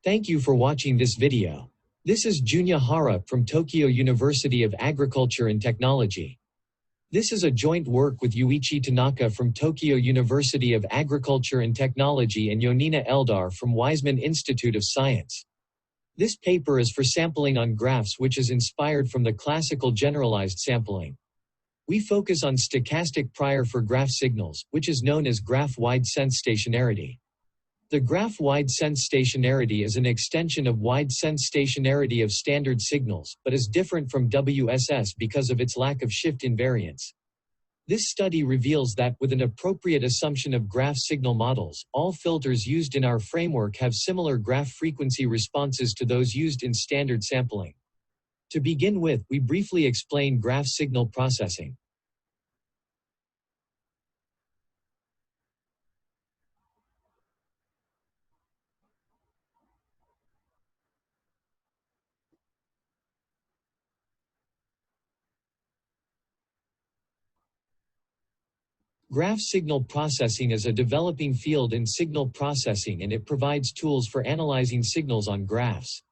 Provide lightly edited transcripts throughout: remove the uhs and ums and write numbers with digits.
Thank you for watching this video. This is Junya Hara from Tokyo University of Agriculture and Technology. This is a joint work with Yuichi Tanaka from Tokyo University of Agriculture and Technology and Yonina Eldar from Weizmann Institute of Science. This paper is for sampling on graphs, which is inspired from the classical generalized sampling. We focus on stochastic prior for graph signals, which is known as graph-wide sense stationarity. The graph-wide sense stationarity is an extension of wide sense stationarity of standard signals, but is different from WSS because of its lack of shift invariance. This study reveals that, with an appropriate assumption of graph signal models, all filters used in our framework have similar graph frequency responses to those used in standard sampling. To begin with, we briefly explain graph signal processing. Graph signal processing is a developing field in signal processing, and it provides tools for analyzing signals on graphs.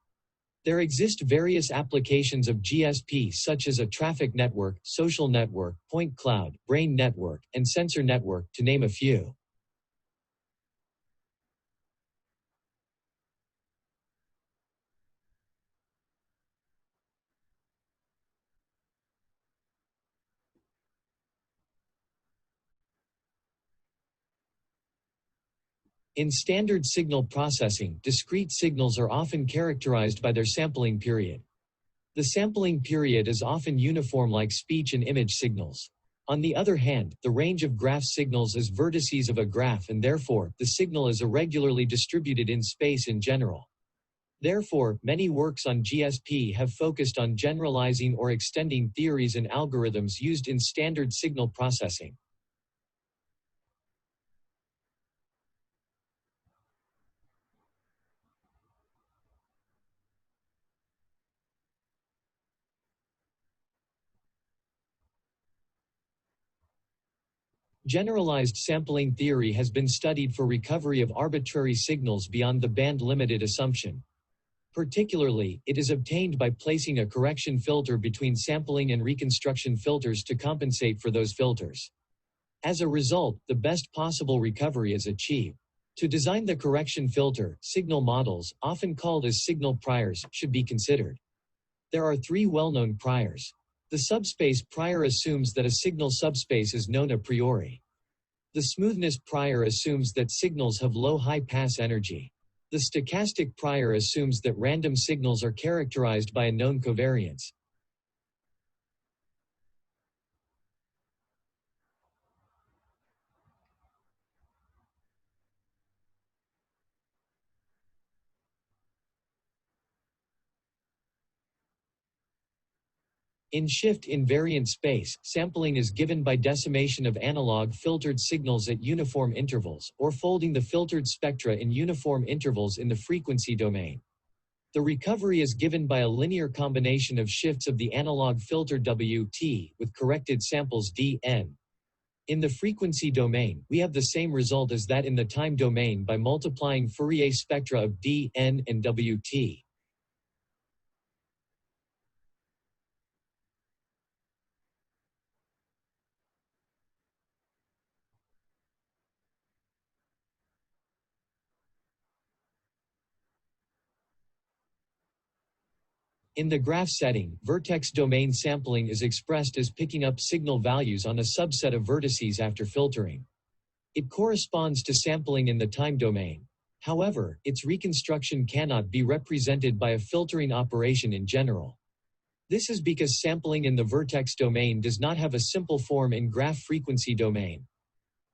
There exist various applications of GSP, such as a traffic network, social network, point cloud, brain network, and sensor network, to name a few. In standard signal processing, discrete signals are often characterized by their sampling period. The sampling period is often uniform like speech and image signals. On the other hand, the range of graph signals is vertices of a graph, and therefore, the signal is irregularly distributed in space in general. Therefore, many works on GSP have focused on generalizing or extending theories and algorithms used in standard signal processing. Generalized sampling theory has been studied for recovery of arbitrary signals beyond the band-limited assumption. Particularly, it is obtained by placing a correction filter between sampling and reconstruction filters to compensate for those filters. As a result, the best possible recovery is achieved. To design the correction filter, signal models, often called as signal priors, should be considered. There are three well-known priors. The subspace prior assumes that a signal subspace is known a priori. The smoothness prior assumes that signals have low high-pass energy. The stochastic prior assumes that random signals are characterized by a known covariance. In shift invariant space, sampling is given by decimation of analog filtered signals at uniform intervals, or folding the filtered spectra in uniform intervals in the frequency domain. The recovery is given by a linear combination of shifts of the analog filter W(T) with corrected samples d(n). In the frequency domain, we have the same result as that in the time domain by multiplying Fourier spectra of d(n) and W(T). In the graph setting, vertex domain sampling is expressed as picking up signal values on a subset of vertices after filtering. It corresponds to sampling in the time domain. However, its reconstruction cannot be represented by a filtering operation in general. This is because sampling in the vertex domain does not have a simple form in graph frequency domain.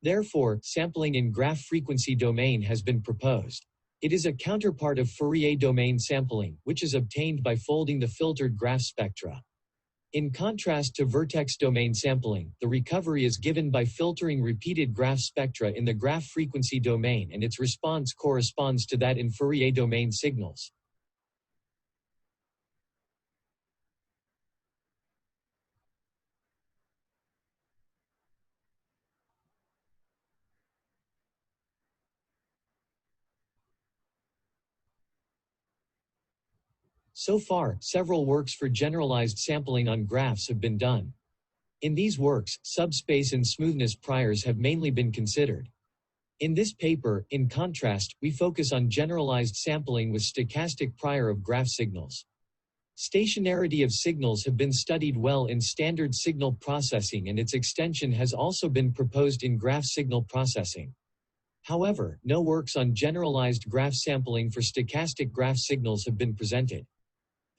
Therefore, sampling in graph frequency domain has been proposed. It is a counterpart of Fourier domain sampling, which is obtained by folding the filtered graph spectra. In contrast to vertex domain sampling, the recovery is given by filtering repeated graph spectra in the graph frequency domain, and its response corresponds to that in Fourier domain signals. So far, several works for generalized sampling on graphs have been done. In these works, subspace and smoothness priors have mainly been considered. In this paper, in contrast, we focus on generalized sampling with stochastic prior of graph signals. Stationarity of signals have been studied well in standard signal processing, and its extension has also been proposed in graph signal processing. However, no works on generalized graph sampling for stochastic graph signals have been presented.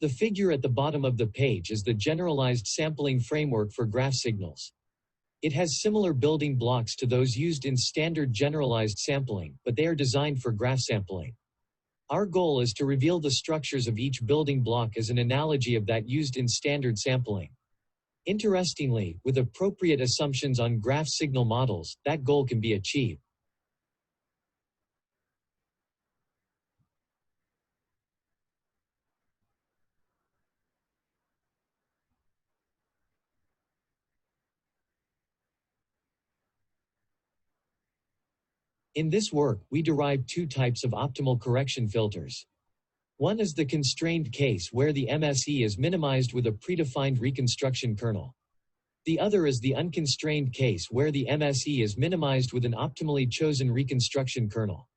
The figure at the bottom of the page is the generalized sampling framework for graph signals. It has similar building blocks to those used in standard generalized sampling, but they are designed for graph sampling. Our goal is to reveal the structures of each building block as an analogy of that used in standard sampling. Interestingly, with appropriate assumptions on graph signal models, that goal can be achieved. In this work, we derive two types of optimal correction filters. One is the constrained case where the MSE is minimized with a predefined reconstruction kernel. The other is the unconstrained case where the MSE is minimized with an optimally chosen reconstruction kernel.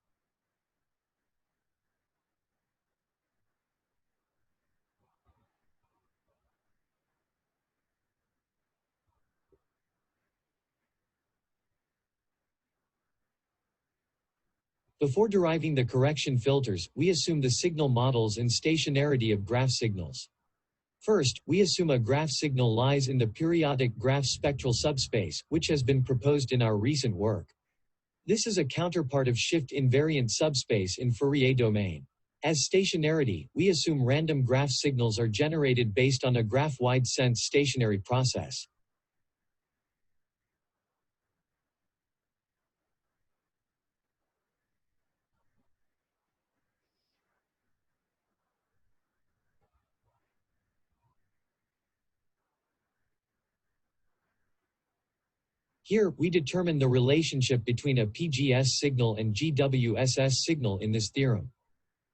Before deriving the correction filters, we assume the signal models and stationarity of graph signals. First, we assume a graph signal lies in the periodic graph spectral subspace, which has been proposed in our recent work. This is a counterpart of shift invariant subspace in Fourier domain. As stationarity, we assume random graph signals are generated based on a graph-wide sense stationary process. Here, we determine the relationship between a PGS signal and GWSS signal in this theorem.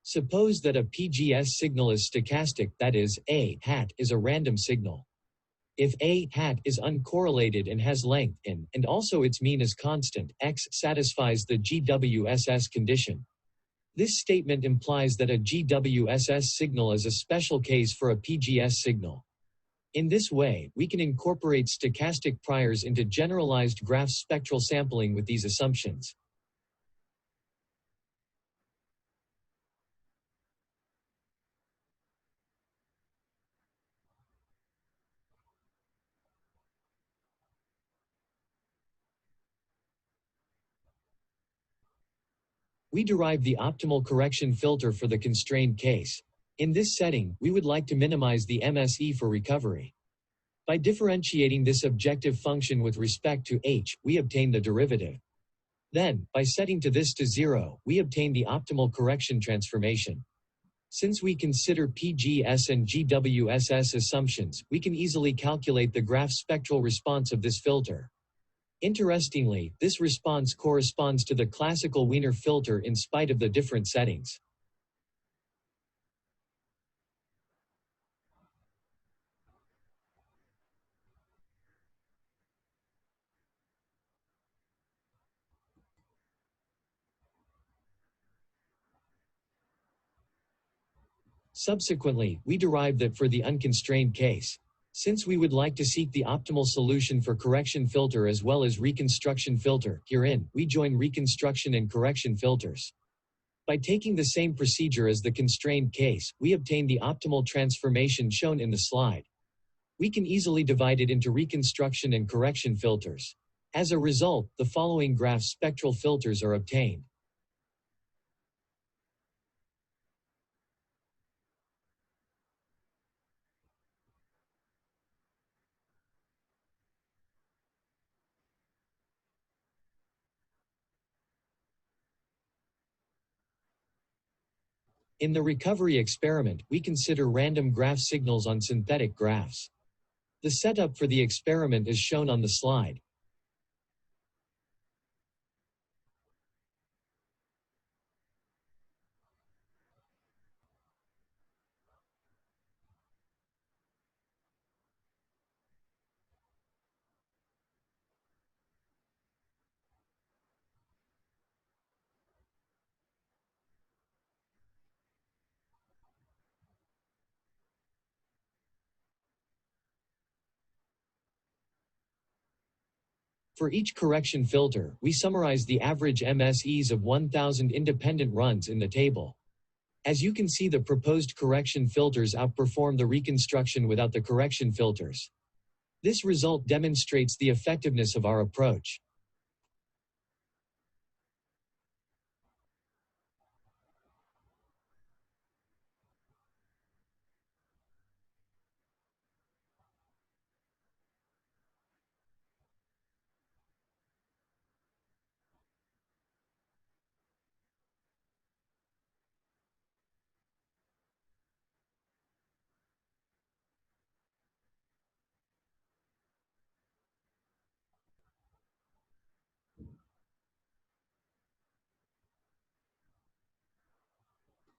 Suppose that a PGS signal is stochastic, that is, A hat is a random signal. If A hat is uncorrelated and has length n, and also its mean is constant, x satisfies the GWSS condition. This statement implies that a GWSS signal is a special case for a PGS signal. In this way, we can incorporate stochastic priors into generalized graph spectral sampling with these assumptions. We derive the optimal correction filter for the constrained case. In this setting, we would like to minimize the MSE for recovery. By differentiating this objective function with respect to h, we obtain the derivative. Then, by setting this to 0, we obtain the optimal correction transformation. Since we consider PGS and GWSS assumptions, we can easily calculate the graph spectral response of this filter. Interestingly, this response corresponds to the classical Wiener filter in spite of the different settings. Subsequently, we derive that for the unconstrained case. Since we would like to seek the optimal solution for correction filter as well as reconstruction filter, herein, we join reconstruction and correction filters. By taking the same procedure as the constrained case, we obtain the optimal transformation shown in the slide. We can easily divide it into reconstruction and correction filters. As a result, the following graph spectral filters are obtained. In the recovery experiment, we consider random graph signals on synthetic graphs. The setup for the experiment is shown on the slide. For each correction filter, we summarize the average MSEs of 1,000 independent runs in the table. As you can see, the proposed correction filters outperform the reconstruction without the correction filters. This result demonstrates the effectiveness of our approach.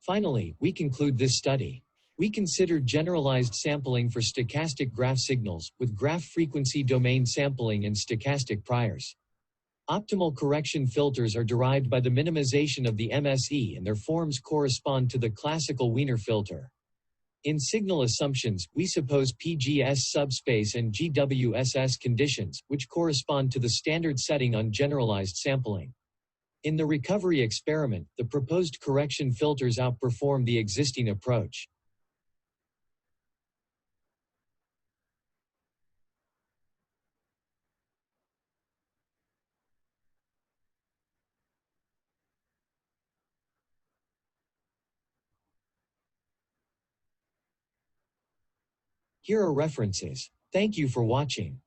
Finally, we conclude this study. We considered generalized sampling for stochastic graph signals, with graph frequency domain sampling and stochastic priors. Optimal correction filters are derived by the minimization of the MSE, and their forms correspond to the classical Wiener filter. In signal assumptions, we suppose PGS subspace and GWSS conditions, which correspond to the standard setting on generalized sampling. In the recovery experiment, the proposed correction filters outperform the existing approach. Here are references. Thank you for watching.